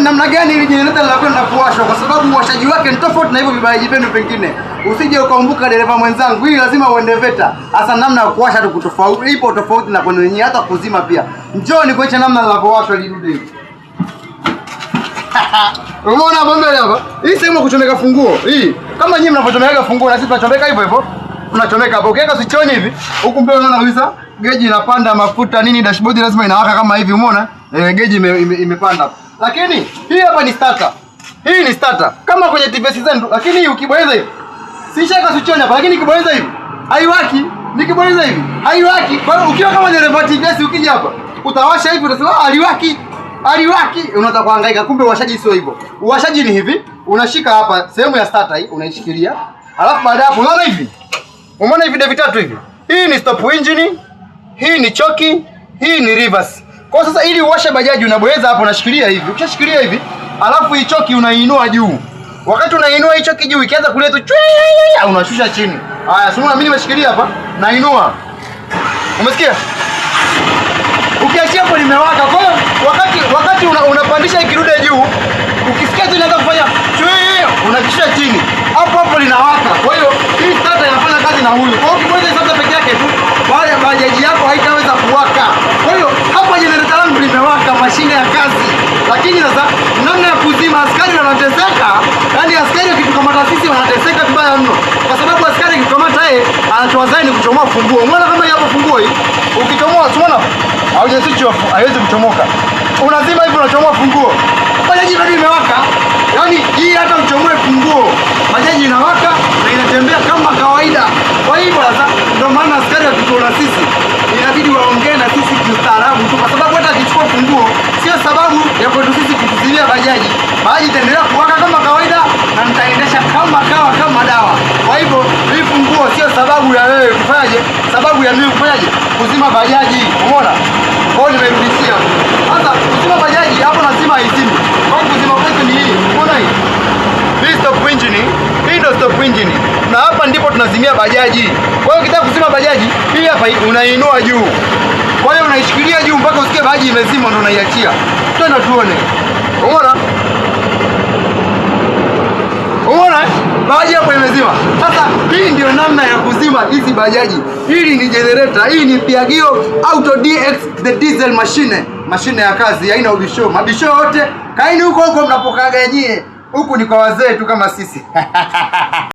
namna gani ili generator linakwenda kuwashwa, kwa sababu uwashaji wake ni tofauti na hivyo vibayaji vyenu pengine. Usije ukaumbuka dereva mwenzangu, hii lazima uende VETA. Hasa namna ya kuwasha tu kutofauti, ipo tofauti na kwenu wenyewe, hata kuzima pia. Njoo nikuache namna linapowashwa ili dude hili. Umeona hapo mbele hapa? Hii sehemu kuchomeka funguo. Hii kama nyinyi mnapochomeka funguo na sisi tunachomeka hivyo hivyo. Tunachomeka hapo. Ukiweka switchoni hivi, huku mbele unaona kabisa geji inapanda mafuta nini, dashboard lazima inawaka kama hivi, umeona? Geji imepanda hapo. Lakini hii hapa ni starter. Hii ni starter. Kama kwenye TVS zenu, lakini hii ukibonyeza hivi. Si shaka switchoni hapa, lakini ukibonyeza hivi haiwaki. Nikibonyeza hivi haiwaki. Kwa hiyo ukiwa kama dereva TVS ukija hapa, utawasha hivi utasema haliwaki. Haliwaki, unataka kuhangaika, kumbe uwashaji sio hivyo. Uwashaji ni hivi, unashika hapa sehemu ya starter hii, unaishikilia. Alafu baada hapo unaona hivi. Umeona hivi video vitatu hivi. Hii ni stop engine, hii ni choki, hii ni reverse. Kwa sasa ili uwashe bajaji unabonyeza hapo, unashikilia hivi. Ukishashikilia hivi, alafu hii choki unaiinua juu. Wakati unainua hii choki juu ikianza kulia tu unashusha chini. Haya, sio mimi nimeshikilia hapa, nainua. Umesikia? Ukiachia hapo limewaka. Kwa hiyo wakati unapandisha ikirude juu, ukisikia tu inaanza kufanya unakishusha chini. Hapo hapo linawaka. Kwa hiyo hii starter inafanya kazi na huyu. Kwa hiyo ukibonyeza starter peke yake tu, bajaji yako haitaweza kuwaka. Kwa hiyo hapa generator langu limewaka, mashine ya kazi. Lakini sasa namna ya kuzima, askari wanateseka. Yaani askari wakitukamata sisi wanateseka vibaya mno. Kwa sababu askari akikamata yeye anachoa zaidi kuchomoa funguo. Umeona kama hapo funguo hii? Ukichomoa, unaona? Hauje switch off, haiwezi kuchomoka. Unazima hivi unachomoa funguo. Bajaji bado imewaka. Yaani hii hata uchomoe funguo, bajaji inawaka na inatembea kama kawaida. Kwa hivyo sasa ndio maana askari wakituona sisi inabidi waongee na sisi kistaarabu tu, kwa sababu hata akichukua funguo sio sababu ya kwetu sisi kutuzilia bajaji. Bajaji itaendelea kuwaka kama kawaida na nitaendesha kama dawa. Kwa hivyo hii funguo sio sababu ya wewe kufanyaje, sababu ya mimi kufanyaje, kuzima bajaji. Umeona? Kwa hiyo nimerudishia. Sasa kuzima bajaji hapo lazima izime. Kwa kuzima kwetu ni hii. Umeona hii? Hii stop engine, hii ndio stop engine. Na hapa ndipo tunazimia bajaji. Kwa hiyo ukitaka kuzima bajaji, hii hapa unainua juu. Kwa hiyo unaishikilia juu mpaka usikie bajaji imezima ndio unaiachia. Twende tuone. Umeona? Umeona? Bajaji hapo imezima. Sasa hii ndio namna ya kuzima hizi bajaji. Hili ni generator, hii ni Piaggio Auto DX the diesel machine. Mashine ya kazi, haina ubisho. Mabisho yote kaini huko mnapokaga nyie. Huku ni kwa wazee tu kama sisi.